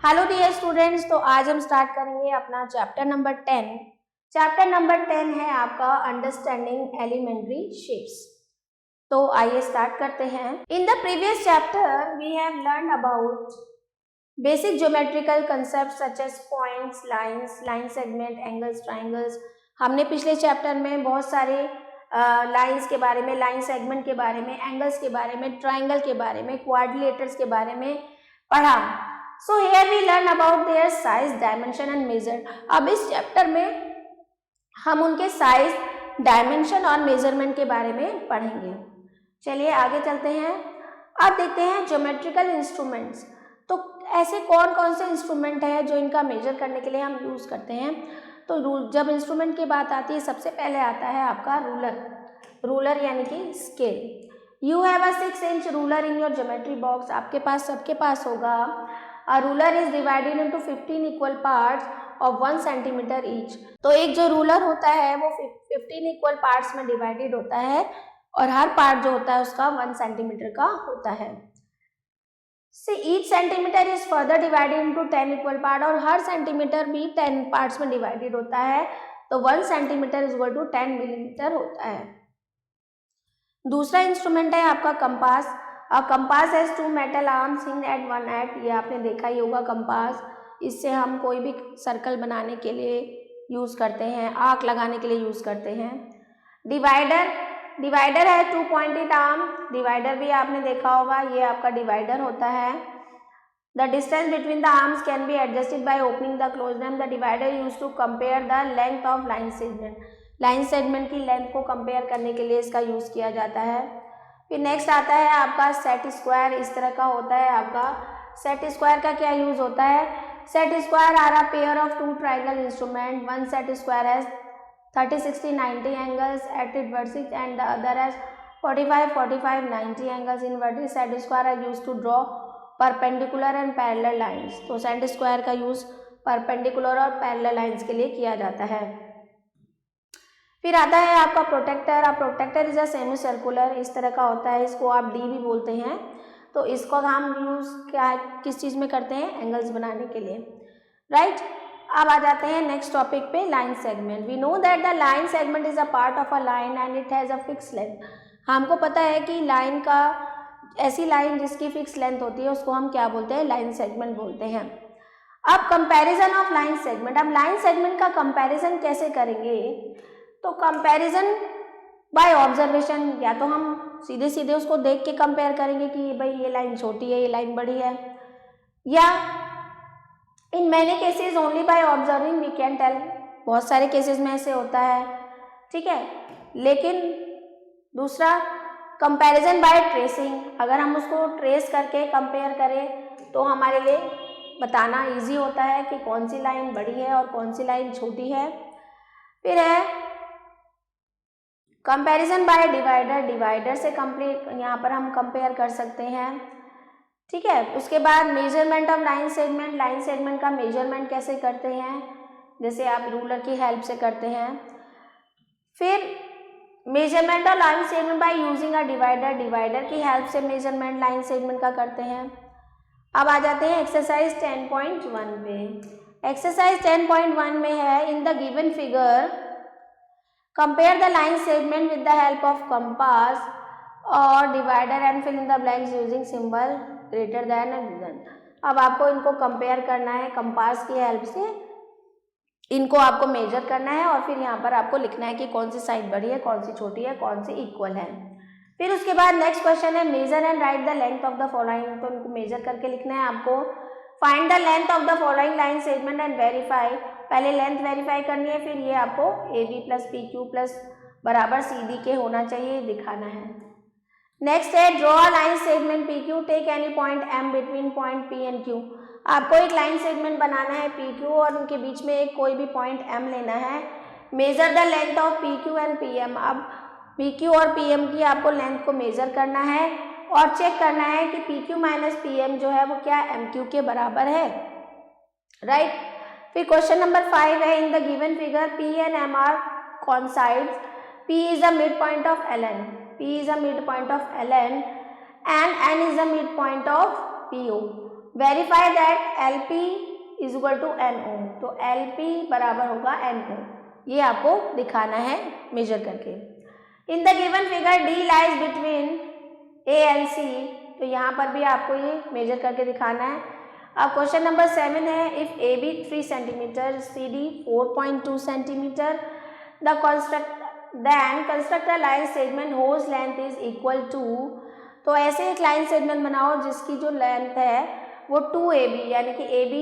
Hello dear students, तो आज हम स्टार्ट करेंगे अपना चैप्टर नंबर 10। चैप्टर नंबर 10 है आपका अंडरस्टैंडिंग एलिमेंट्री शेप्स। तो आइए स्टार्ट करते हैं। In the previous chapter we have learn about basic geometrical concept such as points, lines, line segment, angles, triangles. हमने पिछले चैप्टर में बहुत सारे लाइंस के बारे में, लाइन सेगमेंट के बारे में, एंगल्स के बारे में, ट्राइंगल के बारे में, क्वाड्रिलेटर्स के बारे में पढ़ा। So here we learn about their size, dimension and measure. अब इस चैप्टर में हम उनके साइज, डायमेंशन और मेजरमेंट के बारे में पढ़ेंगे। चलिए आगे चलते हैं। अब देखते हैं ज्योमेट्रिकल इंस्ट्रूमेंट्स। तो ऐसे कौन कौन से इंस्ट्रूमेंट हैं जो इनका मेजर करने के लिए हम यूज़ करते हैं। तो जब इंस्ट्रूमेंट की बात आती है सबसे पहले आता है आपका रूलर यानी कि scale. You have a 6 inch ruler in your geometry box. आपके पास, सबके पास होगा। A ruler is divided into 15 equal parts of 1 centimeter each। तो एक जो रूलर होता है वो 15 इक्वल पार्ट्स में डिवाइडेड होता है और हर पार्ट जो होता है उसका 1 सेंटीमीटर का होता है। each centimetre is further divided into 10 equal part, और हर सेंटीमीटर भी 10 पार्ट्स में डिवाइडेड होता है। तो 1 centimetre is equal to 10 millimetre होता है। दूसरा इंस्ट्रूमेंट है आपका compass. Compass has 2 metal arms hinged at one end. ये आपने देखा ही होगा कंपास। इससे हम कोई भी सर्कल बनाने के लिए यूज़ करते हैं, आर्क लगाने के लिए यूज़ करते हैं। डिवाइडर है 2 पॉइंटेड आर्म। डिवाइडर भी आपने देखा होगा, ये आपका डिवाइडर होता है। The distance between the arms can be adjusted by opening the closed arm. The divider use to compare the length of line segment. Line segment की लेंथ को कंपेयर करने के लिए इसका यूज़ किया जाता है। फिर नेक्स्ट आता है आपका सेट स्क्वायर। इस तरह का होता है आपका सेट स्क्वायर। का क्या यूज होता है? Set square are a pair of 2 triangle instrument. One set square has 30, 60, 90 angles at it vertices and the other has 45, 45, 90 angles in vertices. Set square are use to draw perpendicular and parallel lines. तो set square का use perpendicular और parallel lines के लिए किया जाता है। फिर आता है आपका प्रोटेक्टर। अब protractor is a semi circular, इस तरह का होता है। इसको आप डी भी बोलते हैं। तो इसको हम यूज़ क्या किस चीज़ में करते हैं? एंगल्स बनाने के लिए, राइट। अब आ जाते हैं नेक्स्ट टॉपिक पे, line segment. We know that the line segment is a part of a line and it has a fix length. हमको पता है कि लाइन का, ऐसी लाइन जिसकी फिक्स लेंथ होती है उसको हम क्या बोलते हैं? लाइन सेगमेंट बोलते हैं। अब कंपैरिजन ऑफ लाइन सेगमेंट। अब लाइन सेगमेंट का कंपैरिजन कैसे करेंगे? तो कंपैरिजन बाय ऑब्जर्वेशन। या तो हम सीधे सीधे उसको देख के कंपेयर करेंगे कि भाई ये लाइन छोटी है, ये लाइन बड़ी है, या in many cases only by observing we can tell. बहुत सारे केसेस में ऐसे होता है, ठीक है। लेकिन दूसरा कंपैरिजन बाय ट्रेसिंग। अगर हम उसको ट्रेस करके कंपेयर करें तो हमारे लिए बताना इजी होता है कि कौन सी लाइन बड़ी है और कौन सी लाइन छोटी है। फिर है कंपैरिजन बाय डिवाइडर। डिवाइडर से कंप्लीट यहाँ पर हम कंपेयर कर सकते हैं, ठीक है। उसके बाद measurement of line segment. Line segment का मेजरमेंट कैसे करते हैं? जैसे आप रूलर की हेल्प से करते हैं। फिर measurement of line segment by using a divider. Divider की हेल्प से मेजरमेंट लाइन सेगमेंट का करते हैं। अब आ जाते हैं एक्सरसाइज 10.1 पे। एक्सरसाइज 10.1 में है, in the given figure compare the line segment with the help of compass or divider and fill in the blanks using symbol greater than and than। अब आपको इनको कंपेयर करना है कंपास की हेल्प से। इनको आपको मेजर करना है और फिर यहाँ पर आपको लिखना है कि कौन सी साइड बड़ी है, कौन सी छोटी है, कौन सी इक्वल है। फिर उसके बाद नेक्स्ट क्वेश्चन है measure and write the length of the following. तो इनको मेजर करके लिखना है आपको। Find the length of the following line segment and verify. पहले लेंथ वेरीफाई करनी है, फिर ये आपको AB प्लस PQ प्लस बराबर CD के होना चाहिए, दिखाना है। नेक्स्ट है draw a line segment PQ, take any point M between point P and Q। आपको एक लाइन सेगमेंट बनाना है PQ और उनके बीच में एक कोई भी पॉइंट M लेना है। Measure the length of PQ and PM। अब PQ और PM की आपको लेंथ को मेजर करना है और चेक करना है कि PQ माइनस PM जो है वो क्या MQ के बराबर है, राइट। फिर क्वेश्चन नंबर 5 है, in the given figure P and M are coincides। P is the midpoint of LN। P is the midpoint of LN and N is the midpoint of PO। Verify that L P is equal to N O, तो L P बराबर होगा N O, ये आपको दिखाना है measure करके। In the given figure D lies between A and C, तो यहाँ पर भी आपको ये मेजर करके दिखाना है। अब क्वेश्चन नंबर 7 है, if A B 3 centimetre, C D 4.2 centimetre, the construct a line segment whose length is equal to, तो ऐसे एक लाइन सेगमेंट बनाओ जिसकी जो लेंथ है वो 2AB, यानी कि AB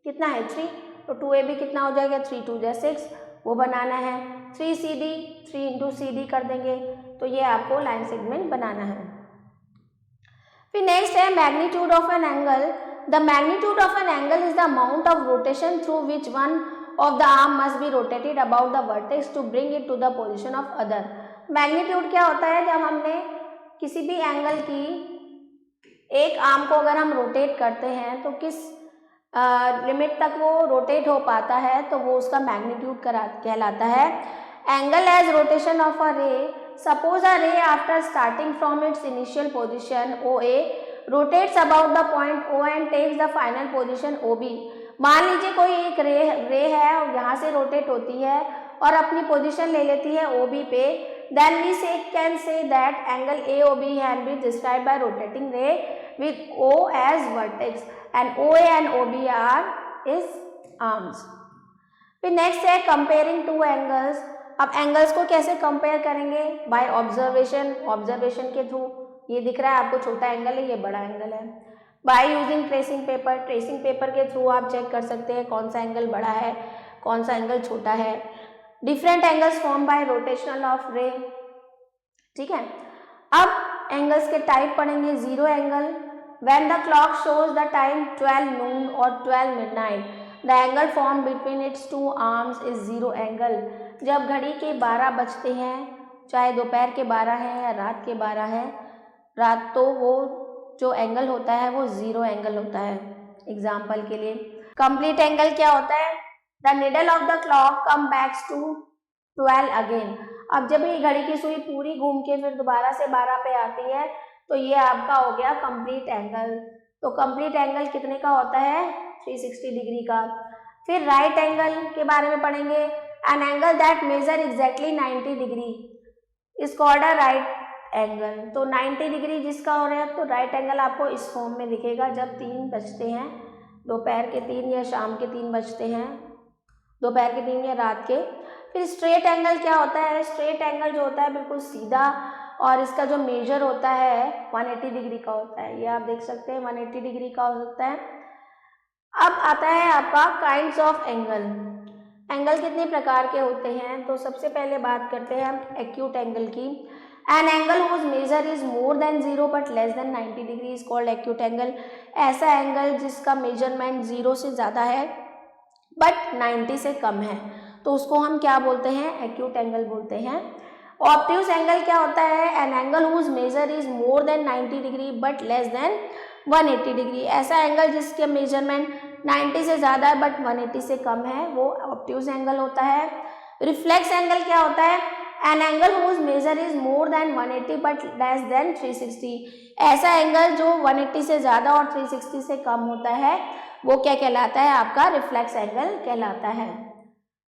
कितना है 3, तो 2AB कितना हो जाएगा 3 2 6, वो बनाना है। 3CD 3 इंटू CD कर देंगे, तो ये आपको लाइन सेगमेंट बनाना है। फिर नेक्स्ट है magnitude of an angle. The magnitude of an angle is the amount of rotation through which one of the arm must be rotated about the vertex to bring it to the position of other. Magnitude क्या होता है, जब हमने किसी भी angle की एक arm को अगर हम रोटेट करते हैं तो किस लिमिट तक वो रोटेट हो पाता है, तो वो उसका मैग्नीट्यूड कहलाता है। Angle as rotation of a ray, suppose a ray after starting from its initial position OA rotates about the point O and takes the final position OB। मान लीजिए कोई एक रे है और यहाँ से रोटेट होती है और अपनी पोजिशन ले लेती है OB पे, then we can say that angle AOB can be described by rotating ray with O as vertex and OA and OB are is arms। फिर नेक्स्ट है कंपेयरिंग टू एंगल्स। अब एंगल्स को कैसे compare करेंगे, by observation, observation के through. ये दिख रहा है आपको छोटा एंगल है, ये बड़ा एंगल है। By using tracing paper, tracing paper के थ्रू आप चेक कर सकते हैं कौन सा एंगल बड़ा है कौन सा एंगल छोटा है। Different angles form by rotational of ray, ठीक है। अब एंगल्स के टाइप पढ़ेंगे। Zero angle, when the clock shows the time 12 noon और 12 midnight, the angle form between its two arms is zero angle. जब घड़ी के 12 बजते हैं, चाहे दोपहर के 12 है या रात के 12 है, रात, तो वो जो एंगल होता है वो जीरो एंगल होता है। एग्जाम्पल के लिए कंप्लीट एंगल क्या होता है, the needle of the clock come backs to 12 again. अब जब ये घड़ी की सुई पूरी घूम के फिर दोबारा से 12 पे आती है, तो ये आपका हो गया कंप्लीट एंगल। तो कंप्लीट एंगल कितने का होता है, 360 डिग्री का। फिर राइट एंगल के बारे में पढ़ेंगे। An angle that measure exactly 90 degree is called a right angle. तो 90 डिग्री जिसका हो रहा है, तो राइट एंगल आपको इस फॉर्म में दिखेगा जब 3 बजते हैं, दोपहर के 3 या शाम के 3 बजते हैं, दोपहर के 3 या रात के। फिर स्ट्रेट एंगल क्या होता है, स्ट्रेट एंगल जो होता है बिल्कुल सीधा, और इसका जो मेजर होता है 180 डिग्री का होता है। ये आप देख सकते हैं 180 डिग्री का हो सकता है। अब आता है आपका काइंड्स ऑफ एंगल। एंगल कितने प्रकार के होते हैं, तो सबसे पहले बात करते हैं हम एक्यूट एंगल की। An angle whose measure is more than 0 but less than 90 degree is called acute angle. ऐसा एंगल जिसका मेजरमेंट 0 से ज़्यादा है बट 90 से कम है, तो उसको हम क्या बोलते हैं, एक्यूट एंगल बोलते हैं। ऑब्ट्यूज एंगल क्या होता है, an angle whose measure is more than 90 degree but less than 180 degree. ऐसा एंगल जिसके मेजरमेंट 90 से ज़्यादा है बट 180 से कम है, वो ऑब्ट्यूज एंगल होता है। रिफ्लेक्स एंगल क्या होता है, an angle whose measure is more than 180 but less than 360। ऐसा एंगल जो 180 से ज़्यादा और 360 से कम होता है, वो क्या कहलाता है, आपका रिफ्लेक्स एंगल कहलाता है।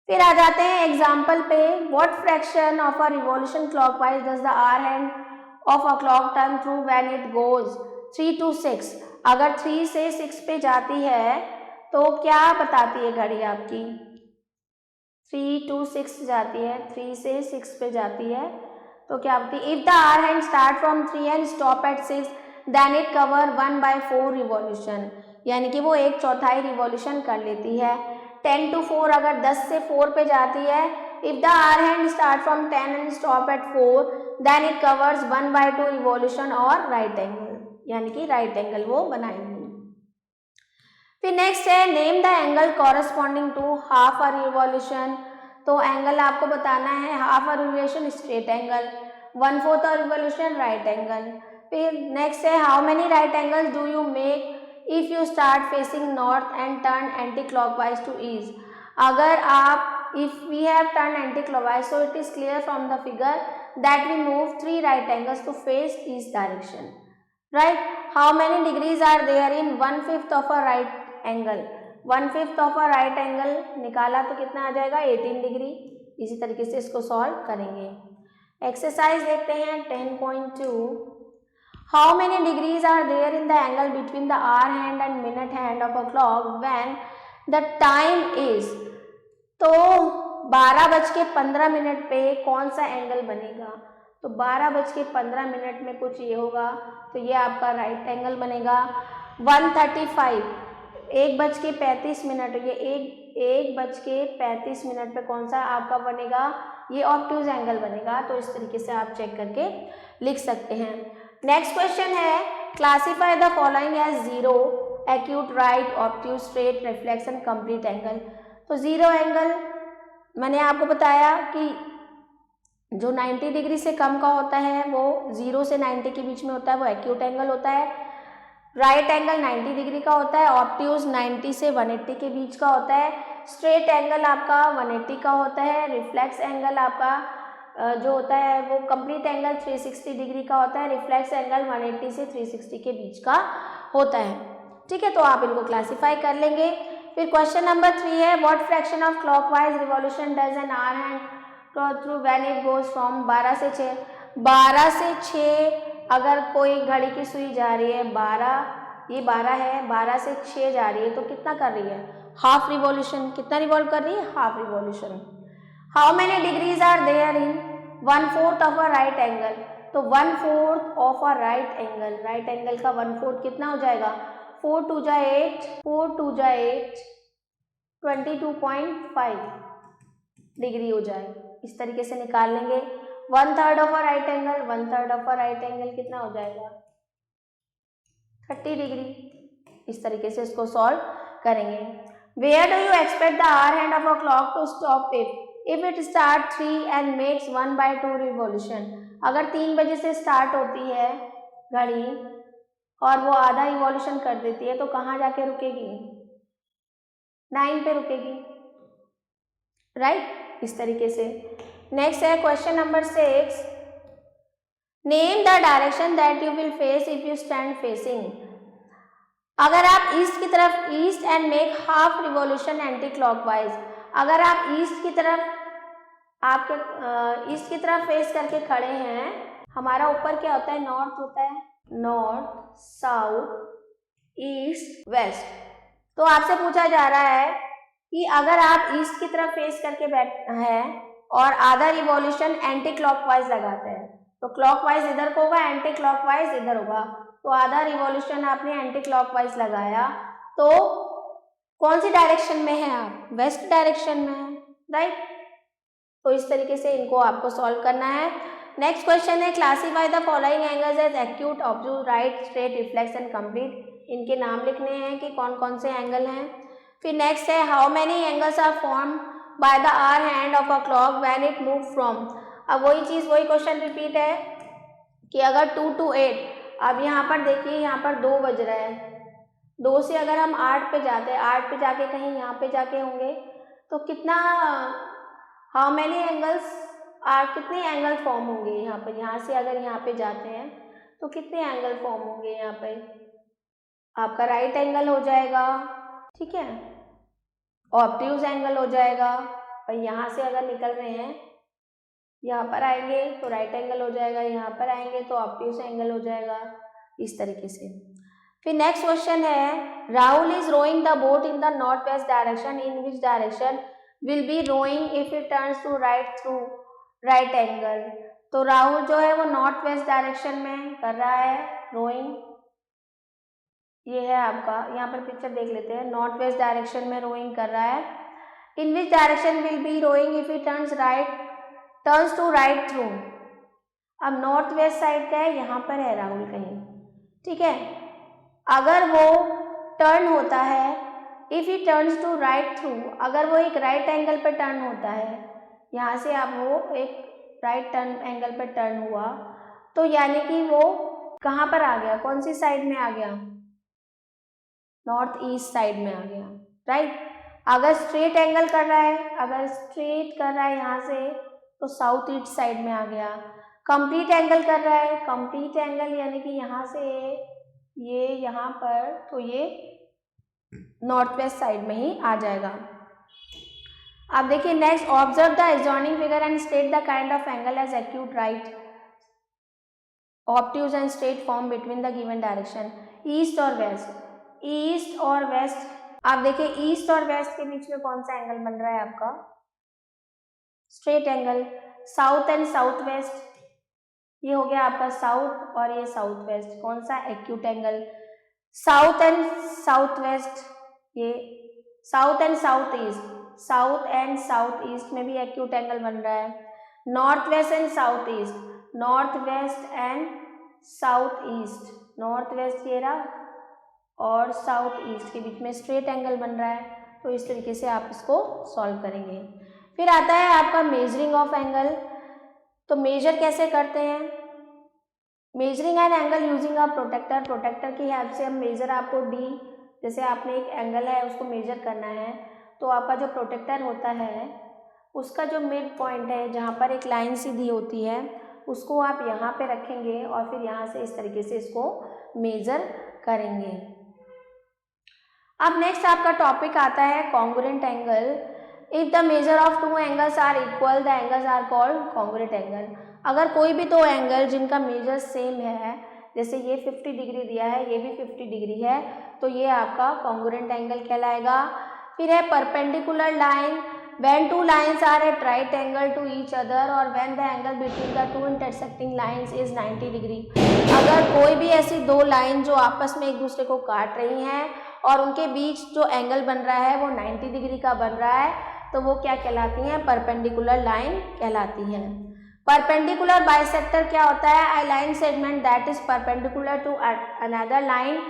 फिर आ जाते हैं एग्जाम्पल पे। What fraction of a revolution clockwise does the hour hand of a clock turn through when it goes 3 to 6। अगर 3 से 6 पे जाती है तो क्या बताती है घड़ी आपकी, 3 to 6 जाती है, 3 से 6 पे जाती है तो क्या होती है, if the hour hand start from 3 and stop at 6 then it cover 1/4 revolution, यानी कि वो 1/4 रिवॉल्यूशन कर लेती है। 10 to 4 अगर 10 से 4 पे जाती है, if the hour hand start from 10 and stop at 4 then it covers 1/2 revolution और राइट एंगल, यानी कि राइट एंगल वो बनाएंगे। फिर नेक्स्ट है name the angle corresponding to half a revolution. तो एंगल आपको बताना है, half a revolution straight angle, 1/4 a revolution right angle. फिर नेक्स्ट है how many right angles do you make if you start facing north and turn anti clockwise to east. अगर आप if we have turn anti clockwise, so it is clear from the figure that we move 3 right angles to face east direction, right. How many degrees are there in 1/5 of a right angle. 1/5 of a right angle निकाला तो कितना आ जाएगा 18 degree. इसी तरीके से इसको solve करेंगे। Exercise देखते हैं 10.2। How many degrees are there in the angle between the hour hand and minute hand of a clock when the time is. तो 12:15 पे कौन सा एंगल बनेगा? तो 12:15 में कुछ ये होगा, तो ये आपका राइट एंगल बनेगा। 1:35 1:35 ये 1:35 पे कौन सा आपका बनेगा? ये ऑब्ट्यूज एंगल बनेगा। तो इस तरीके से आप चेक करके लिख सकते हैं। नेक्स्ट क्वेश्चन है, classify the following as zero, acute, right, obtuse, straight, reflection, complete angle. तो जीरो एंगल मैंने आपको बताया कि जो 90 डिग्री से कम का होता है वो 0 से 90 के बीच में होता है, वो एक्यूट एंगल होता है। राइट एंगल 90 डिग्री का होता है, ऑब्ट्यूज 90 से 180 के बीच का होता है, स्ट्रेट एंगल आपका 180 का होता है, रिफ्लेक्स एंगल आपका जो होता है वो कंप्लीट एंगल 360 डिग्री का होता है, रिफ्लेक्स एंगल 180 से 360 के बीच का होता है। ठीक है, तो आप इनको क्लासीफाई कर लेंगे। फिर क्वेश्चन नंबर 3 है, what fraction of clockwise revolution does an hour hand through when it goes from 12 से 6। 12 से 6 अगर कोई घड़ी की सुई जा रही है, 12 है, 12 से 6 जा रही है, तो कितना कर रही है? Half revolution. कितना रिवॉल्व कर रही है? Half revolution. How many degrees are there in 1/4 of a right angle. तो 1/4 of a right angle, right angle का 1/4 कितना हो जाएगा? 4 2 जा 8, 22.5 डिग्री हो जाए। इस तरीके से निकाल लेंगे। 1/3 of a right angle, 1/3 of a right angle कितना हो जाएगा? 30 डिग्री। इस तरीके से इसको सॉल्व करेंगे। Where do you expect the hour hand of a clock to stop if it start 3 and makes 1/2 revolution. अगर 3 बजे से स्टार्ट होती है घड़ी और वो आधा रिवॉल्यूशन कर देती है, तो कहाँ जाके रुकेगी? 9 पे रुकेगी, राइट? इस तरीके से। नेक्स्ट है question number 6, name the direction that you will face if you stand facing. अगर आप ईस्ट की तरफ, east and make half revolution anti clockwise. अगर आप ईस्ट की तरफ, आपके ईस्ट की तरफ फेस करके खड़े हैं, हमारा ऊपर क्या होता है? नॉर्थ होता है, नॉर्थ, साउथ, ईस्ट, वेस्ट। तो आपसे पूछा जा रहा है कि अगर आप ईस्ट की तरफ फेस करके बैठ हैं और आधा रिवॉल्यूशन एंटी क्लॉकवाइज लगाते हैं, तो क्लॉकवाइज इधर को होगा, एंटी क्लॉकवाइज इधर होगा। तो आधा रिवॉल्यूशन आपने एंटी क्लॉकवाइज लगाया, तो कौन सी डायरेक्शन में है आप? वेस्ट डायरेक्शन में है, राइट? तो इस तरीके से इनको आपको सॉल्व करना है। नेक्स्ट क्वेश्चन है, classify the following angles as acute, obtuse, right, straight, reflex and complete. इनके नाम लिखने हैं कि कौन कौन से एंगल हैं। फिर नेक्स्ट है, how many angles are form by the hour hand of a clock when it move from. अब वही चीज़, वही क्वेश्चन रिपीट है कि अगर 2 to 8, अब यहाँ पर देखिए, यहाँ पर 2 बज रहा है, 2 से अगर हम 8 पे जाते हैं, 8 पे जाके कहीं यहाँ पे जाके होंगे, तो कितना, हाउ मेनी एंगल्स आर, कितने एंगल फॉर्म होंगे यहाँ पर? यहाँ से अगर यहाँ पे जाते हैं तो कितने एंगल फॉर्म होंगे? यहाँ पे आपका राइट एंगल हो जाएगा, ठीक है, ऑब्ट्यूज एंगल हो जाएगा, और यहाँ से अगर निकल रहे हैं, यहाँ पर आएंगे तो राइट एंगल हो जाएगा, यहाँ पर आएंगे तो ऑब्ट्यूज एंगल हो जाएगा, इस तरीके से। फिर नेक्स्ट क्वेश्चन है, Rahul is rowing the boat in the north west direction, in which direction will be rowing if it turns to right through right angle. तो राहुल जो है वो नॉर्थ वेस्ट डायरेक्शन में कर रहा है रोइंग। ये है आपका, यहाँ पर पिक्चर देख लेते हैं, नॉर्थ वेस्ट डायरेक्शन में रोइंग कर रहा है। In which direction will be rowing if it turns to right through. अब नॉर्थ वेस्ट साइड का है, यहाँ पर है राहुल कहीं, ठीक है। अगर वो टर्न होता है, if he turns to right through, अगर वो एक राइट एंगल पर टर्न होता है, यहाँ से अब वो एक राइट टर्न एंगल पर टर्न हुआ, तो यानी कि वो कहाँ पर आ गया? कौन सी साइड में आ गया? नॉर्थ ईस्ट साइड में आ गया, राइट। अगर स्ट्रेट एंगल कर रहा है, अगर स्ट्रेट कर रहा है यहाँ से, तो साउथ ईस्ट साइड में आ गया। कंप्लीट एंगल कर रहा है, कंप्लीट एंगल यानी कि यहाँ से ये यहाँ पर, तो ये नॉर्थ वेस्ट साइड में ही आ जाएगा। अब देखिए next, observe the adjoining figure and state the kind of angle as acute, right, obtuse and straight form between the given direction. East और वेस्ट, ईस्ट और वेस्ट, आप देखिए ईस्ट और वेस्ट के बीच में कौन सा एंगल बन रहा है आपका, straight angle. South and south west, ये हो गया आपका साउथ और ये साउथ वेस्ट, कौन सा, acute angle. South and south west, ये south and south east, south and south east में भी एक्यूट एंगल बन रहा है। North west and south east, north west and south east, north west ये रहा और साउथ ईस्ट के बीच में स्ट्रेट एंगल बन रहा है। तो इस तरीके से आप इसको सॉल्व करेंगे। फिर आता है आपका मेजरिंग ऑफ एंगल। तो मेजर कैसे करते हैं, measuring an angle using a protractor, protractor की हेल्प से हम मेजर, आपको डी, जैसे आपने एक एंगल है उसको मेजर करना है, तो आपका जो प्रोटेक्टर होता है उसका जो मिड पॉइंट है जहाँ पर एक लाइन सीधी होती है उसको आप यहाँ पे रखेंगे और फिर यहाँ से इस तरीके से इसको मेजर करेंगे। अब नेक्स्ट आपका टॉपिक आता है congruent angle. If the measure of two angles are equal the angles are called congruent angle. अगर कोई भी दो एंगल जिनका मेजर सेम है, जैसे ये 50 डिग्री दिया है, ये भी 50 डिग्री है, तो ये आपका कॉन्ग्रुएंट एंगल कहलाएगा। फिर है perpendicular line, when two lines are at right angle to each other or when the angle between the two intersecting lines is 90 degree. अगर कोई भी ऐसी दो लाइन जो आपस में एक दूसरे को काट रही हैं और उनके बीच जो एंगल बन रहा है वो 90 डिग्री का बन रहा है, तो वो क्या कहलाती हैं, परपेंडिकुलर लाइन कहलाती हैं। परपेंडिकुलर बाइसेक्टर क्या होता है, a line segment that is perpendicular to another line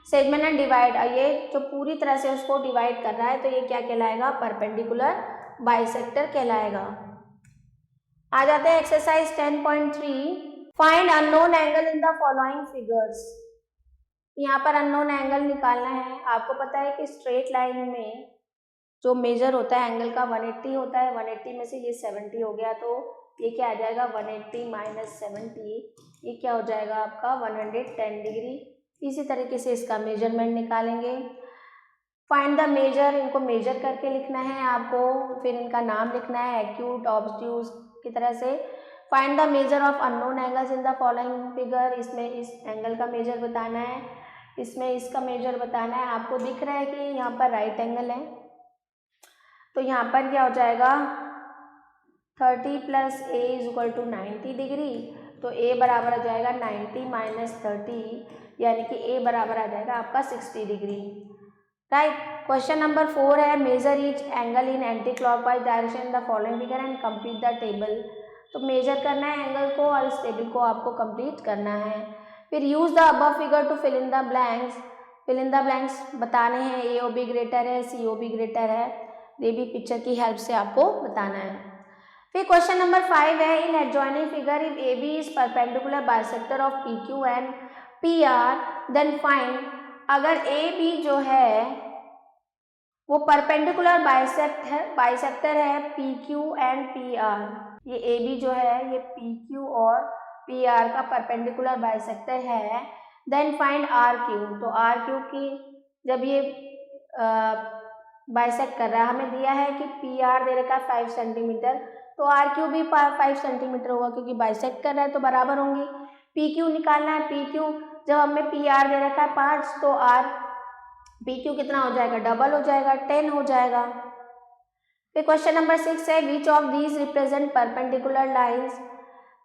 segment and divide, ये जो पूरी तरह से उसको डिवाइड कर रहा है, तो ये क्या कहलाएगा, परपेंडिकुलर बाइसेक्टर कहलाएगा। आ जाते हैं exercise 10.3, find unknown angle in the following figures. यहाँ पर अननोन एंगल निकालना है। आपको पता है कि स्ट्रेट लाइन में जो मेजर होता है एंगल का 180 होता है, 180 में से ये 70 हो गया, तो ये क्या आ जाएगा, 180 माइनस 70, ये क्या हो जाएगा आपका 110 डिग्री। इसी तरीके से इसका मेजरमेंट निकालेंगे। फाइंड द मेजर, इनको मेजर करके लिखना है आपको, फिर इनका नाम लिखना है एक्यूट, ऑब्ट्यूज की तरह से। Find the measure of unknown angles in the following figure, इसमें इस एंगल का मेजर बताना है, इसमें इसका मेजर बताना है। आपको दिख रहा है कि यहाँ पर राइट एंगल है, तो यहाँ पर क्या हो जाएगा 30 plus A is equal to 90 degree, तो ए बराबर आ जाएगा 90 माइनस 30, यानी कि ए बराबर आ जाएगा आपका 60 डिग्री, राइट। क्वेश्चन नंबर 4 है, measure each angle in anti clockwise direction in the following figure and complete the table. तो मेजर करना है एंगल को और इस टेबल को आपको कंप्लीट करना है। फिर use the above figure to fill in the blanks, fill in the blanks बताने हैं, ए ओ बी ग्रेटर है, सी ओ बी ग्रेटर है, ये भी पिक्चर की हेल्प से आपको बताना है। फिर क्वेश्चन नंबर 5 है, in adjoining figure if A B is perpendicular bisector of P Q and P R then find, अगर ए बी जो है वो परपेंडिकुलर बाइसेक्टर है P Q and P R, ये ए बी जो है ये पी क्यू और पी आर का परपेंडिकुलर बाइसेक्टर है, देन फाइंड आर क्यू। तो आर क्यू की जब ये बाइसेक्ट कर रहा है, हमें दिया है कि पी आर दे रखा है 5 सेंटीमीटर, तो आर क्यू भी 5 सेंटीमीटर होगा क्योंकि बाइसेक्ट कर रहा है, तो बराबर होंगी। पी क्यू निकालना है, पी क्यू जब हमें पी आर दे रखा है 5, तो आर पी क्यू कितना हो जाएगा, डबल हो जाएगा, 10 हो जाएगा। फिर क्वेश्चन नंबर 6 है, which of these represent perpendicular lines,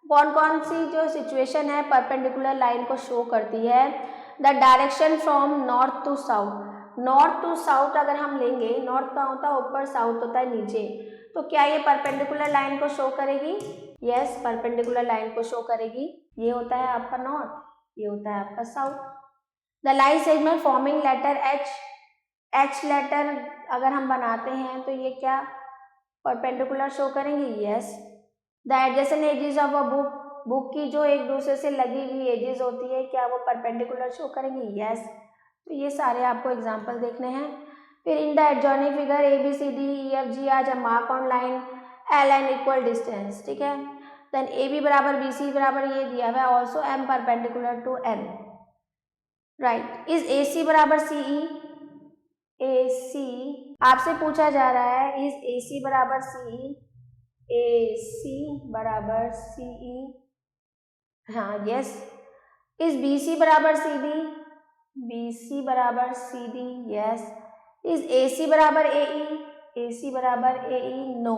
कौन कौन सी जो सिचुएशन है परपेंडिकुलर लाइन को शो करती है। The direction from north to south, north to south अगर हम लेंगे, नॉर्थ का होता है ऊपर, साउथ होता है नीचे, तो क्या ये परपेंडिकुलर लाइन को शो करेगी, यस परपेंडिकुलर लाइन को शो करेगी। ये होता है आपका नॉर्थ, ये होता है आपका south. The line segment forming letter H, H letter अगर हम बनाते हैं तो ये क्या परपेंडिकुलर शो करेंगे, yes. The adjacent edges of a book, book की जो एक दूसरे से लगी हुई एजेस होती है, क्या वो परपेंडिकुलर शो करेंगी, यस। तो ये सारे आपको एग्जाम्पल देखने हैं। फिर in the adjoining figure A B C D E F G आज mark on line L N equal distance, ठीक है। देन ए बी बराबर बी सी बराबर ये दिया हुआ है, also M perpendicular to N, right. Is A C बराबर सी ई, ए सी आपसे पूछा जा रहा है इज ए सी बराबर सी ई, ए सी बराबर सी ई, हाँ यस। इज बी सी बराबर सी डी, बी सी बराबर C D, yes. Is A C बराबर ए ई, ए सी बराबर A E, no.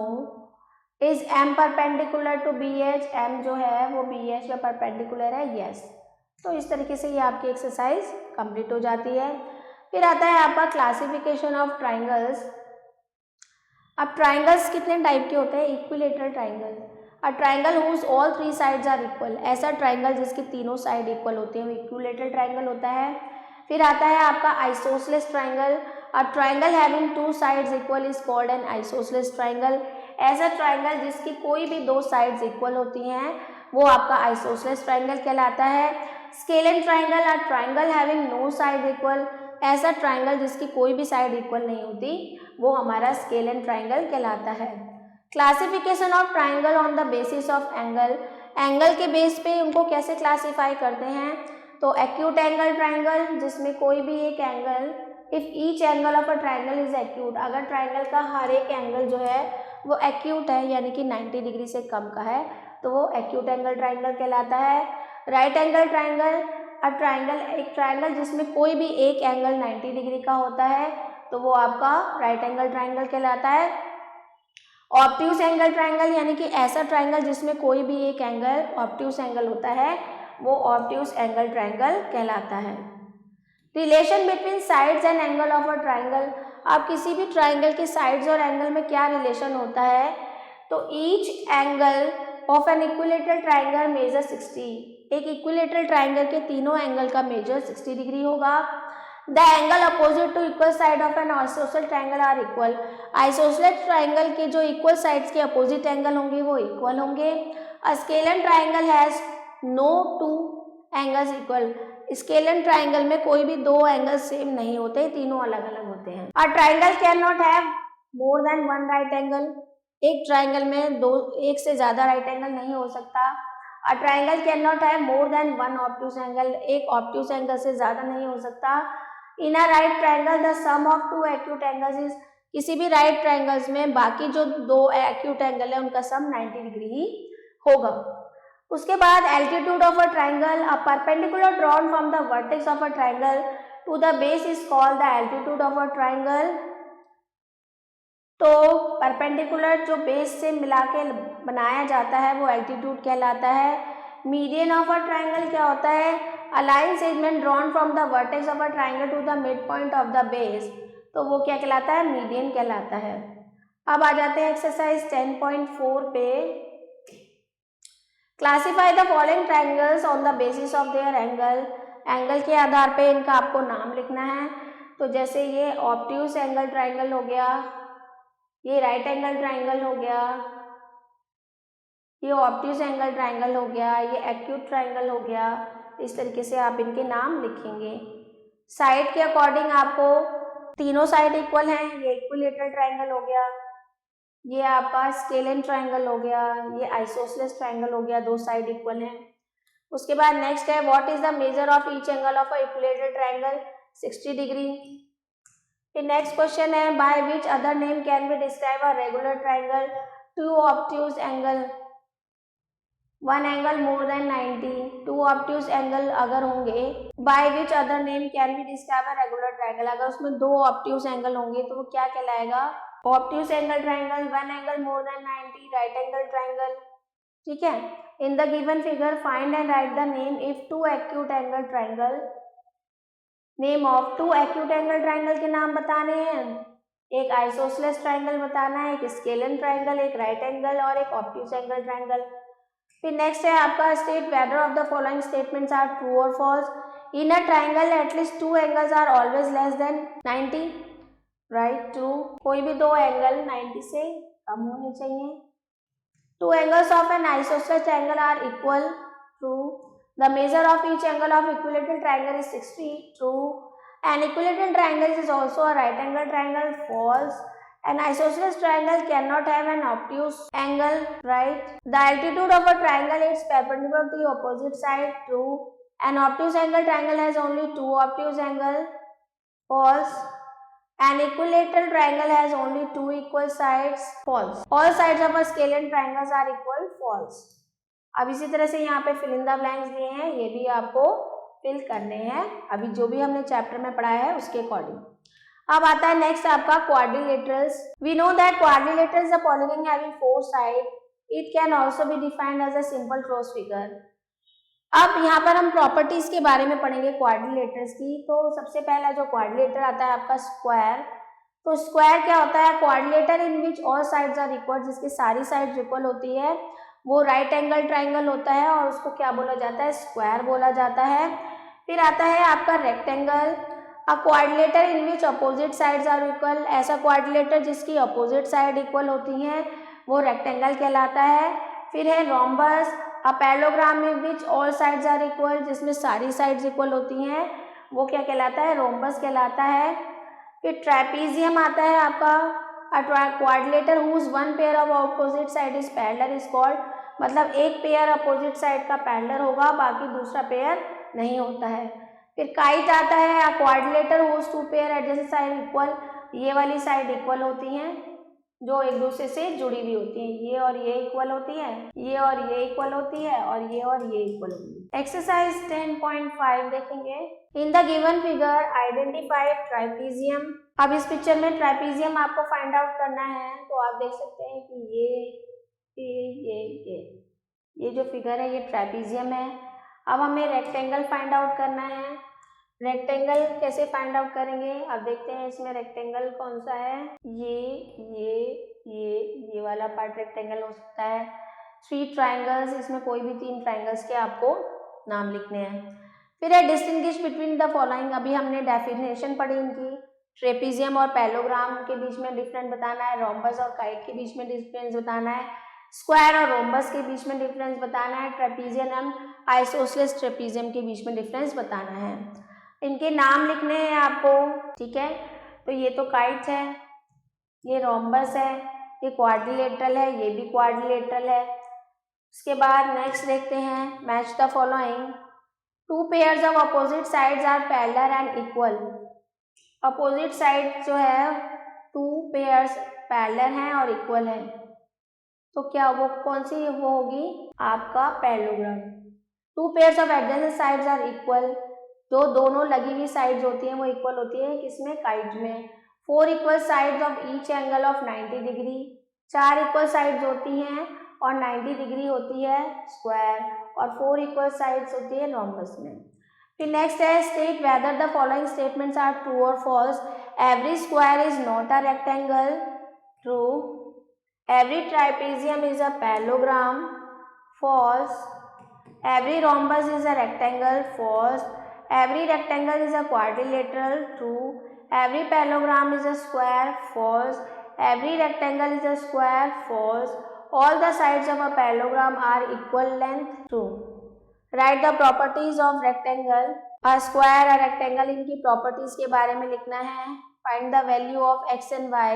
Is M perpendicular to B H, M जो है वो B H का perpendicular है, yes. तो इस तरीके से ये आपकी एक्सरसाइज कंप्लीट हो जाती है। फिर आता है आपका क्लासिफिकेशन ऑफ ट्राइंगल्स। अब ट्राइंगल्स कितने टाइप के होते हैं? Equilateral triangle, a triangle whose all three sides are equal, ऐसा ट्राइंगल जिसके तीनों साइड इक्वल होते हैं वो इक्विलेटरल ट्राइंगल होता है। फिर आता है आपका isosceles triangle, a triangle having two sides equal is called an isosceles triangle, ऐसा ट्राइंगल जिसकी कोई भी दो साइड्स इक्वल होती हैं वो आपका आइसोसेलेस ट्राइंगल कहलाता है। Scalene triangle, a triangle having no side equal, ऐसा ट्राइंगल जिसकी कोई भी साइड इक्वल नहीं होती वो हमारा स्केलन ट्राइंगल कहलाता है। Classification of triangle on the basis of angle, angle के बेस पे उनको कैसे क्लासीफाई करते हैं? तो एक्यूट एंगल ट्राइंगल, जिसमें कोई भी एक angle, if each angle of a triangle is acute, अगर ट्राइंगल का हर एक एंगल जो है वो एक्यूट है यानी कि 90 डिग्री से कम का है तो वो एक्यूट एंगल ट्राइंगल कहलाता है। Right angle triangle, a triangle, एक ट्राइंगल जिसमें कोई भी एक एंगल 90 डिग्री का होता है तो वो आपका राइट एंगल ट्राइंगल कहलाता है। ऑब्ट्यूज एंगल ट्राइंगल, यानी कि ऐसा ट्राइंगल जिसमें कोई भी एक एंगल ऑब्ट्यूज एंगल होता है वो ऑब्ट्यूज एंगल ट्राइंगल कहलाता है। Relation between sides and angle of a triangle, आप किसी भी ट्राइंगल के साइड्स और एंगल में क्या रिलेशन होता है? तो each angle of an equilateral triangle measure 60, एक इक्विलेटरल ट्राइंगल के तीनों एंगल का मेजर 60 डिग्री होगा। The angle opposite to equal side of an isosceles triangle are equal, isosceles triangle के जो इक्वल साइड्स के अपोजिट एंगल होंगे वो इक्वल होंगे। A scalene triangle has no two angles equal, scalene triangle में कोई भी दो एंगल सेम नहीं होते, तीनों अलग अलग होते हैं। अ triangle can not have more than one right angle, एक ट्राइंगल में दो, एक से ज्यादा राइट एंगल नहीं हो सकता। A triangle can not have more than one obtuse angle, एक ऑब्ट्यूज एंगल से ज्यादा नहीं हो सकता। In a right triangle the sum of two acute angles is, किसी भी राइट ट्राइंगल्स में बाकी जो दो एक्यूट एंगल है उनका सम 90 डिग्री ही होगा। उसके बाद altitude of a triangle, a perpendicular drawn from the vertex of a triangle to the base is called the altitude of a triangle. तो परपेंडिकुलर जो बेस से मिला के बनाया जाता है वो एल्टीट्यूड कहलाता है। मीडियन ऑफ अ ट्राइंगल क्या होता है? A line segment drawn from the vertex of a triangle to the mid point of the base, तो वो क्या कहलाता है? मीडियन कहलाता है। अब आ जाते हैं एक्सरसाइज 10.4 पे। Classify the following triangles on the basis of their angle, angle के आधार पे इनका आपको नाम लिखना है। तो जैसे ये ऑब्ट्यूज एंगल ट्राइंगल हो गया, ये राइट एंगल ट्राइंगल हो गया, ये ऑब्ट्यूज एंगल ट्राइंगल हो गया, ये एक्यूट ट्राइंगल हो गया, इस तरीके से आप इनके नाम लिखेंगे। साइड के अकॉर्डिंग आपको तीनों साइड इक्वल हैं, ये इक्विलेटरल ट्राइंगल हो गया, ये आपका स्केलन ट्राइंगल हो गया, ये आइसोसेलेस ट्राइंगल हो गया, दो साइड इक्वल हैं। उसके बाद नेक्स्ट है what is the measure of each angle of a equilateral triangle? 60 degree. फिर नेक्स्ट क्वेश्चन है by which other name can be describe a regular triangle? Two obtuse angle, one angle more than 90, two obtuse angle अगर होंगे, by which other name can be describe a regular triangle, अगर उसमें दो obtuse angle होंगे तो वो क्या कहलाएगा? Obtuse angle triangle, one angle more than 90, right angle triangle. ठीक है। In the given figure find and write the name if two acute angle triangle, name of two acute angle triangle के नाम बताने हैं, एक आइसोसेलेस ट्राइंगल बताना है, एक स्केलन ट्राइंगल, एक राइट एंगल और एक ऑब्ट्यूज एंगल ट्राइंगल। फिर नेक्स्ट है आपका state whether of the following statements are true और false. In a triangle at least two angles are always less than 90, right true, कोई भी दो एंगल 90 से कम होने चाहिए। Two angles of an isosceles triangle are equal, true. The measure of each angle of equilateral triangle is 60, true. An equilateral triangle is also a right angle triangle, false. An isosceles triangle cannot have an obtuse angle, right. The altitude of a triangle is perpendicular to the opposite side, true. An obtuse angle triangle has only two obtuse angle. False. An equilateral triangle has only two equal sides. False. All sides of a scalene triangles are equal. False. अब इसी तरह से यहाँ पे fill in the blanks दिए हैं, ये भी आपको फिल करने हैं अभी जो भी हमने चैप्टर में पढ़ा है उसके अकॉर्डिंग। अब आता है नेक्स्ट आपका quadrilaterals. We know that quadrilateral is a polygon having four side. It can also be defined as a simple close figure. अब यहाँ पर हम प्रॉपर्टीज के बारे में पढ़ेंगे क्वाड्रिलेटरल्स की। तो सबसे पहला जो क्वाड्रिलेटर आता है आपका स्क्वायर। तो स्क्वायर क्या होता है? Quadrilateral in which all sides are equal, जिसकी सारी साइड्स इक्वल होती है, वो राइट एंगल ट्राइंगल होता है और उसको क्या बोला जाता है? स्क्वायर बोला जाता है। फिर आता है आपका rectangle. A quadrilateral in which opposite sides are equal. ऐसा क्वाड्रिलेटर जिसकी अपोजिट साइड इक्वल होती हैं वो रेक्टेंगल कहलाता है। फिर है rhombus. A parallelogram in which all sides are equal, जिसमें सारी साइड्स इक्वल होती हैं वो क्या कहलाता है? रोम्बस कहलाता है। फिर ट्रापेजियम आता है आपका। A quadrilateral whose one pair of opposite side is parallel is called, मतलब एक पेयर अपोजिट साइड का पैरेलल होगा, बाकी दूसरा पेयर नहीं होता है। फिर काइट आता है। A quadrilateral whose two pair adjacent side equal, ये वाली साइड इक्वल होती हैं जो एक दूसरे से जुड़ी हुई होती हैं, ये और ये इक्वल होती है, ये और ये इक्वल होती है और ये इक्वल होती है। एक्सरसाइज 10.5 देखेंगे। इन the given figure identify trapezium. अब इस पिक्चर में ट्राइपेजियम आपको फाइंड आउट करना है। तो आप देख सकते हैं कि ये जो फिगर है ये ट्रापेजियम है। अब हमें रेक्टेंगल फाइंड आउट करना है। रेक्टेंगल कैसे फाइंड आउट करेंगे? अब देखते हैं इसमें रेक्टेंगल कौन सा है। ये वाला पार्ट रेक्टेंगल हो सकता है। 3 ट्राइंगल्स, इसमें कोई भी 3 ट्राइंगल्स के आपको नाम लिखने हैं। फिर है डिस्टिंग्विश बिटवीन द फॉलोइंग। अभी हमने डेफिनेशन पढ़ी इनकी। ट्रेपेजियम और पैरेललोग्राम के बीच में डिफरेंस बताना है, रोम्बस और काइट के बीच में डिफरेंस बताना है, स्क्वायर और रोम्बस के बीच में डिफरेंस बताना है, ट्रेपेजियम एंड आइसोसेलेस ट्रेपेजियम के बीच में डिफरेंस बताना है। इनके नाम लिखने हैं आपको, ठीक है। तो ये तो काइट है, ये रोम्बस है, ये क्वाड्रिलेटरल है, ये भी क्वाड्रिलेटरल है। उसके बाद नेक्स्ट देखते हैं match the following. 2 pairs of opposite sides are parallel and equal. Opposite side जो है 2 पेयर्स पैरेलल हैं और इक्वल है, तो क्या वो कौन सी वो होगी? आपका parallelogram. 2 pairs of adjacent sides are equal, जो दोनों लगी हुई साइड्स होती हैं वो इक्वल होती है, किसमें? काइट में। 4 equal sides of each angle of 90 degree, 4 equal sides होती हैं और 90 डिग्री होती है स्क्वायर, और 4 इक्वल साइड्स होती है रोम्बस में। फिर नेक्स्ट है state whether the following statements are true और false. Every square is not a rectangle, true. Every trapezium is a parallelogram, false. Every rhombus is a rectangle, false. Every rectangle is a quadrilateral, true. Every parallelogram is a square, false. Every rectangle is a square, false. All the sides of a parallelogram are equal length, true. Write the properties of rectangle. A square, a rectangle, इनकी properties के बारे में लिखना है। Find the value of x and y.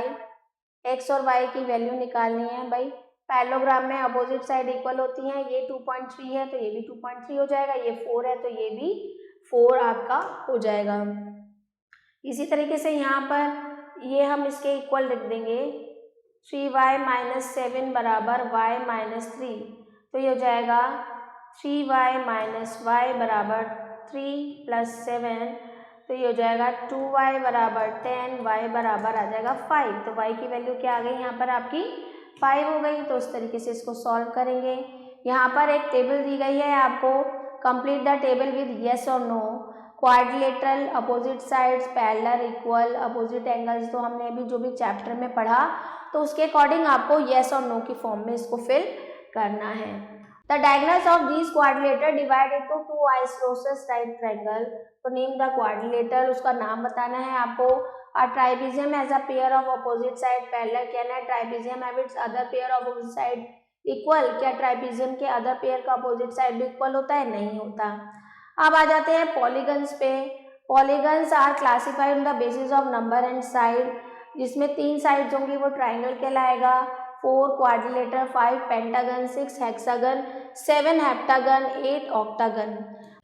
x और y की value निकालनी है भाई। पैरेललोग्राम में अपोजिट साइड इक्वल होती हैं, ये 2.3 है तो ये भी 2.3 हो जाएगा, ये 4 है तो ये भी 4 आपका हो जाएगा। इसी तरीके से यहाँ पर ये हम इसके इक्वल लिख देंगे, 3y - 7 बराबर y - 3, तो ये हो जाएगा 3y - y बराबर 3 + 7, तो ये हो जाएगा 2y बराबर 10, y बराबर आ जाएगा 5। तो y की वैल्यू क्या आ गई यहाँ पर आपकी? 5 हो गई। तो इस तरीके से इसको सॉल्व करेंगे। यहाँ पर एक टेबल दी गई है आपको, complete the table with yes और no. Quadrilateral, opposite sides, parallel, equal, opposite angles, तो हमने अभी जो भी चैप्टर में पढ़ा तो उसके अकॉर्डिंग आपको येस और नो की फॉर्म में इसको फिल करना है। The diagonals of this quadrilateral divide into 2 isosceles right triangle. तो नेम द क्वाड्रिलेटर, उसका नाम बताना है आपको। A trapezium has a pair of opposite side parallel. Can a trapezium have its other pair of opposite side equal? क्या trapezium के other pair का opposite side भी इक्वल होता है? नहीं होता। अब आ जाते हैं पॉलीगन्स पे। Polygons are classified on the basis of number and side, जिसमें 3 साइड्स होंगी वो ट्राइंगल कहलाएगा। 4 quadrilateral, 5 pentagon, 6 hexagon, 7 heptagon, 8 octagon.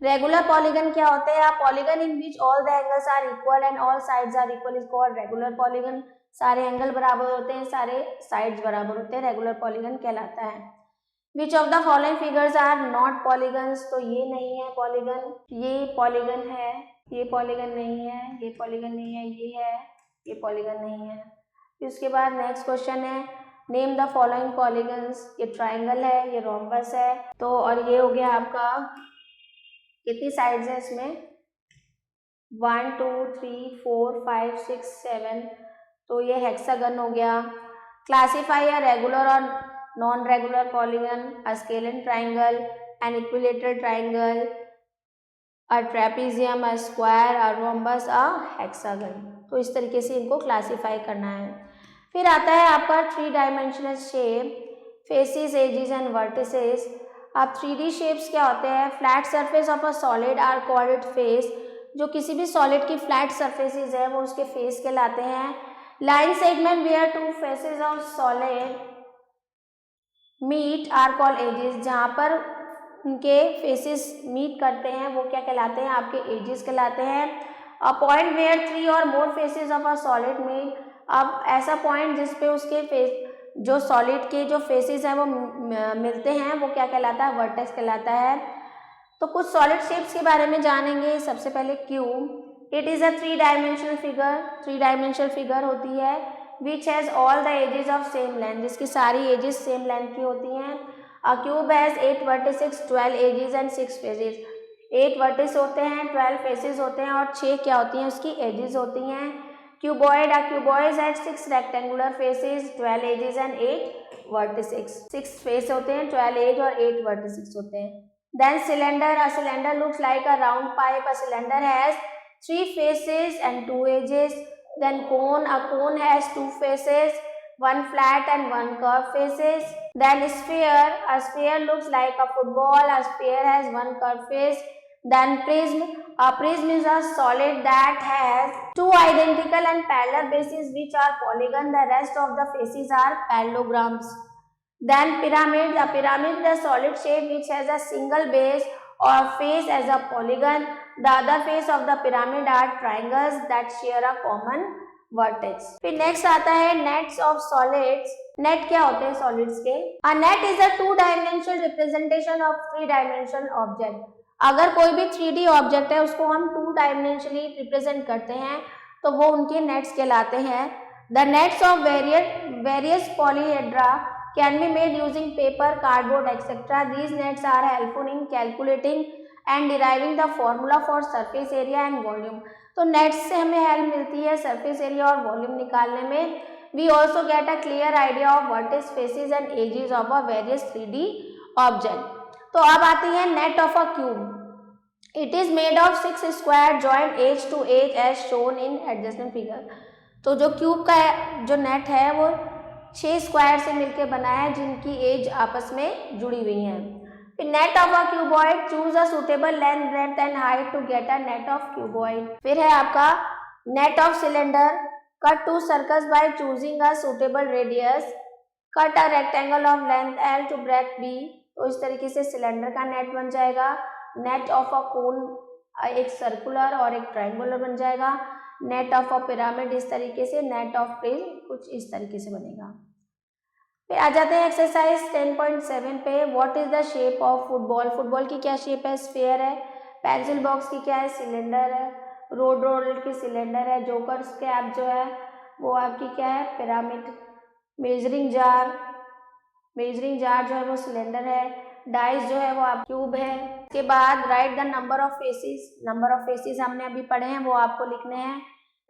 Regular polygon क्या होते हैं? Polygon in which all the angles are equal and all sides are equal is called regular polygon. सारे angle बराबर होते हैं, सारे साइड्स बराबर होते हैं, रेगुलर पॉलीगन कहलाता है। Which of the following figures are not polygons? तो ये नहीं है पॉलीगन, ये पॉलीगन है, ये पॉलीगन नहीं है, ये पॉलीगन नहीं है, ये है, ये पॉलीगन नहीं है। फिर उसके बाद नेक्स्ट क्वेश्चन है नेम द फॉलोइंग पॉलीगन्स। ये ट्राइंगल है, ये रोम्बस है, तो और ये हो गया आपका, कितनी साइड्स है इसमें? 1 2 3 4 5 6 7, तो ये हेक्सागन हो गया। क्लासीफाई अ रेगुलर और non regular polygon, a scalene triangle, N equilateral triangle, a trapezium, a square, a rhombus, a hexagon. तो इस तरीके से इनको क्लासीफाई करना है। फिर आता है आपका 3 dimensional shape, faces, edges and vertices. अब 3D शेप्स क्या होते हैं? Flat surface of a solid are called it face. जो किसी भी सॉलिड की फ्लैट सरफेसेस है वो उसके फेस कहलाते हैं। Line segment where 2 faces of solid meet are called edges. जहाँ पर उनके फेसेस मीट करते हैं वो क्या कहलाते हैं? आपके एजिस कहलाते हैं। अ पॉइंट वेयर 3 और more faces of a solid meet. अब ऐसा पॉइंट जिस पे उसके फेस, जो सॉलिड के जो फेसेस हैं वो मिलते हैं, वो क्या कहलाता है? वर्टेक्स कहलाता है। तो कुछ सॉलिड शेप्स के बारे में जानेंगे। सबसे पहले cube, it is a 3 dimensional figure, 3 dimensional figure होती है which has all the edges of same length, जिसकी सारी एजेस सेम लेंथ की होती हैं। A cube has 8 vertices, 12 edges and 6 faces. 8 vertices होते हैं, 12 फेसेस होते हैं और 6 क्या होती हैं? उसकी एजेस होती हैं। Cuboid, a cuboid has 6 rectangular faces, 12 edges and 8 vertices. 6 face होते हैं, 12 एज और 8 वर्टिसेस होते हैं। Then cylinder, a cylinder looks like a round pipe. A cylinder has 3 faces and 2 edges. Then cone, a cone has 2 faces, 1 flat and 1 curved faces. Then sphere, a sphere looks like a football. A sphere has 1 curved face. Then prism, a prism is a solid that has 2 identical and parallel bases which are polygon. The rest of the faces are parallelograms. Then pyramid, a pyramid is a solid shape which has a single base or face as a polygon. The other face of the pyramid are triangles that share a common vertex. फिर next आता है nets of solids. net क्या होते हैं solids के? A net is a 2-dimensional representation of 3-dimensional object. अगर कोई भी 3D ऑब्जेक्ट है उसको हम 2-dimensionally रिप्रेजेंट करते हैं तो वो उनके नेट्स कहलाते हैं। The nets of various polyhedra can be made using paper, cardboard, etc. These nets are helpful in calculating and deriving the formula for surface area and volume. तो नेट्स से हमें हेल्प मिलती है सरफेस एरिया और volume निकालने में। We also get a clear idea of vertex, faces and edges of a various 3D object. तो अब आती है net of a cube. It is made of 6 square joint edge to edge edge shown in adjacent figure. तो जो cube का जो net है वो 6 स्क्वायर से मिलकर बना है जिनकी एज आपस में जुड़ी हुई है। फिर net of a cuboid, choose a suitable length, breadth and height to get a net of cuboid. फिर है आपका net of cylinder, cut 2 circles by choosing a suitable radius, cut a rectangle of length L to breadth B। तो इस तरीके से cylinder का net बन जाएगा। नेट ऑफ अ कोन एक सर्कुलर और एक ट्रायंगुलर बन जाएगा। नेट ऑफ अ पिरामिड इस तरीके से, नेट ऑफ प्रिज्म कुछ इस तरीके से बनेगा। फिर आ जाते हैं एक्सरसाइज 10.7 पे। What is the shape of football? Football की क्या शेप है? स्फीयर है। पेंसिल बॉक्स की क्या है? सिलेंडर है। रोड रोलर की सिलेंडर है। जोकर्स कैप जो है वो आपकी क्या है? पिरामिड। मेजरिंग जार जो है वो सिलेंडर है। डाइस जो है वो आप क्यूब है। के बाद right the number of faces. Number of faces हमने अभी पढ़े हैं वो आपको लिखने हैं।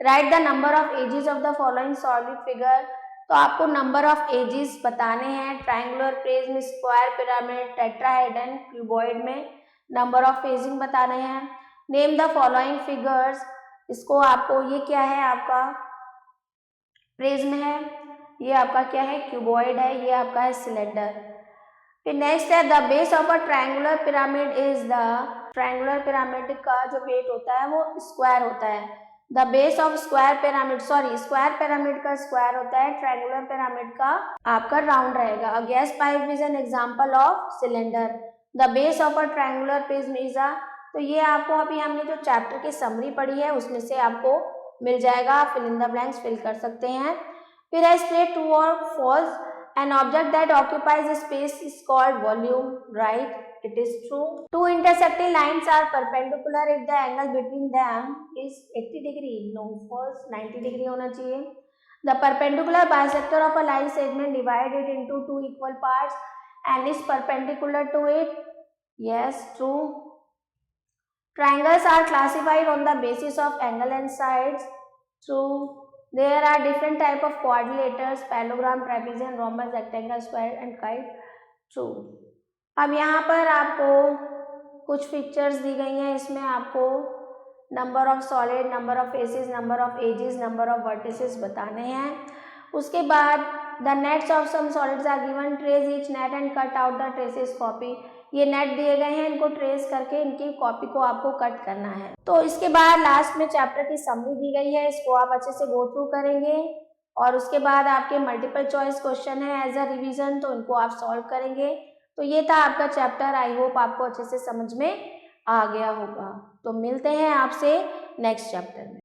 Right the number of edges of the following solid figure. तो आपको नंबर ऑफ एजेस बताने हैं। Triangular, prism, square, pyramid, tetrahedron, cuboid में नंबर ऑफ फेसिंग बताने हैं। Name the following figures. इसको आपको, ये क्या है? आपका प्रिज्म है, ये आपका क्या है? क्यूबॉइड है, ये आपका है सिलेंडर। फिर नेक्स्ट है the base of a triangular pyramid is the. Triangular pyramid का जो वेट होता है वो स्क्वायर होता है। The base of square pyramid, square pyramid का स्क्वायर होता है, ट्रायंगुलर पिरामिड का आपका राउंड रहेगा। A gas pipe is an example of cylinder. The base of a triangular prism is a तो ये आपको अभी हमने जो चैप्टर की समरी पढ़ी है उसमें से आपको मिल जाएगा, आप fill in the blanks fill कर सकते हैं। फिर है स्टेट ट्रू और false, an object that occupies space is called volume, right, it is true. Two intersecting lines are perpendicular if the angle between them is 80 degree, no, false, 90 degree होना चाहिए. The perpendicular bisector of a line segment divide it into two equal parts and is perpendicular to it, yes, true. Triangles are classified on the basis of angle and sides, true. There are different type of quadrilaterals, parallelogram, trapezium, rhombus, rectangle, square and kite, true. अब यहाँ पर आपको कुछ pictures दी गई हैं, इसमें आपको number of solid, number of faces, number of edges, number of vertices बताने हैं। उसके बाद the nets of some solids are given, trace each net and cut out the traces copy. ये नेट दिए गए हैं, इनको ट्रेस करके इनकी कॉपी को आपको कट करना है। तो इसके बाद लास्ट में चैप्टर की समरी दी गई है, इसको आप अच्छे से गो थ्रू करेंगे और उसके बाद आपके मल्टीपल चॉइस क्वेश्चन है एज अ रिविजन, तो इनको आप सॉल्व करेंगे। तो ये था आपका चैप्टर, आई होप आपको अच्छे से समझ में आ गया होगा। तो मिलते हैं आपसे नेक्स्ट चैप्टर में।